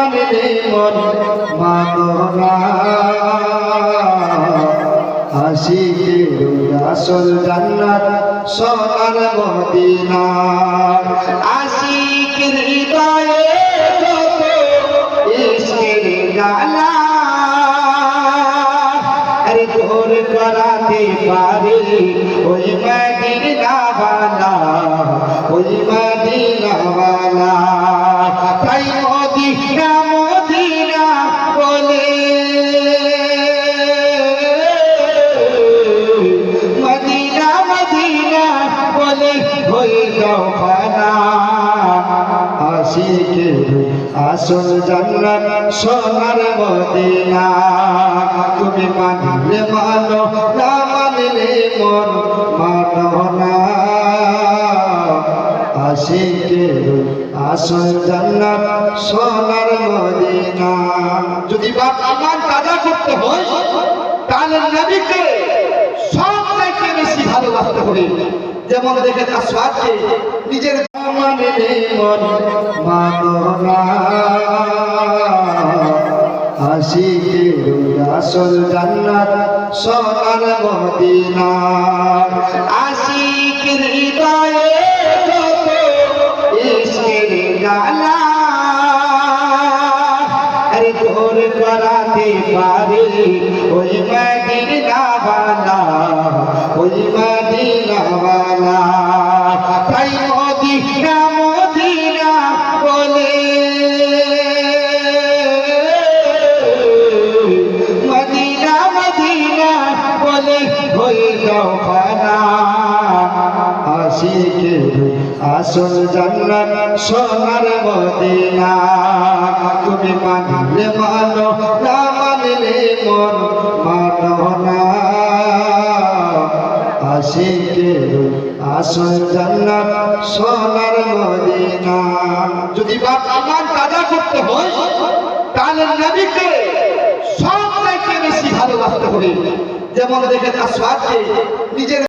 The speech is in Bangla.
মানলে মন মানো না আশিকের আসল জান্নাত সোনার মদিনা আশিকের হৃদয়ে যত ইশকের জ্বালা আরে তোর করাতে পারে ওই মদিনা ওয়ালা ওই মদিনা ওয়ালা তাই মদিনা মদিনা বলে মদিনা মদিনা বলে হয়ে যাও ফানা আশিকের আসল জান্নাত সোনার মদিনা তুমি মানলে মানো না মানলে মন মানো না আশিকের আসল জান্নাত সোনার মদিনা যদি বাপ ঈমান তাজা করতে হয় তাহলে নবীকে সবথেকে বেশি ভালোবাসতে হবে যেমন দেখেন আসওয়াদকে নিজের মানলে মন মানো না আশিকের আসল জান্নাত সোনার মদিনা আশিকের হৃদয়ে যত ইশকের জ্বালা আরে তোর করাতে পারে ওই মদিনা ওয়ালা ওই মদিনা ওয়ালা তাই মদিনা মদিনা বলে মদিনা মদিনা বলে হয়ে যাও ফানা আশিকের আসল জান্নাত সোনার মদিনা তুমি মানলে মানো না মানলে মন মানো না আশিকের আসল জান্নাত সোনার মদিনা যদি বাপ ঈমান তাজা করতে হয় তাহলে নবীকে সবথেকে বেশি ভালোবাসতে হবে যেমন দেখেন আসওয়াদকে নিজের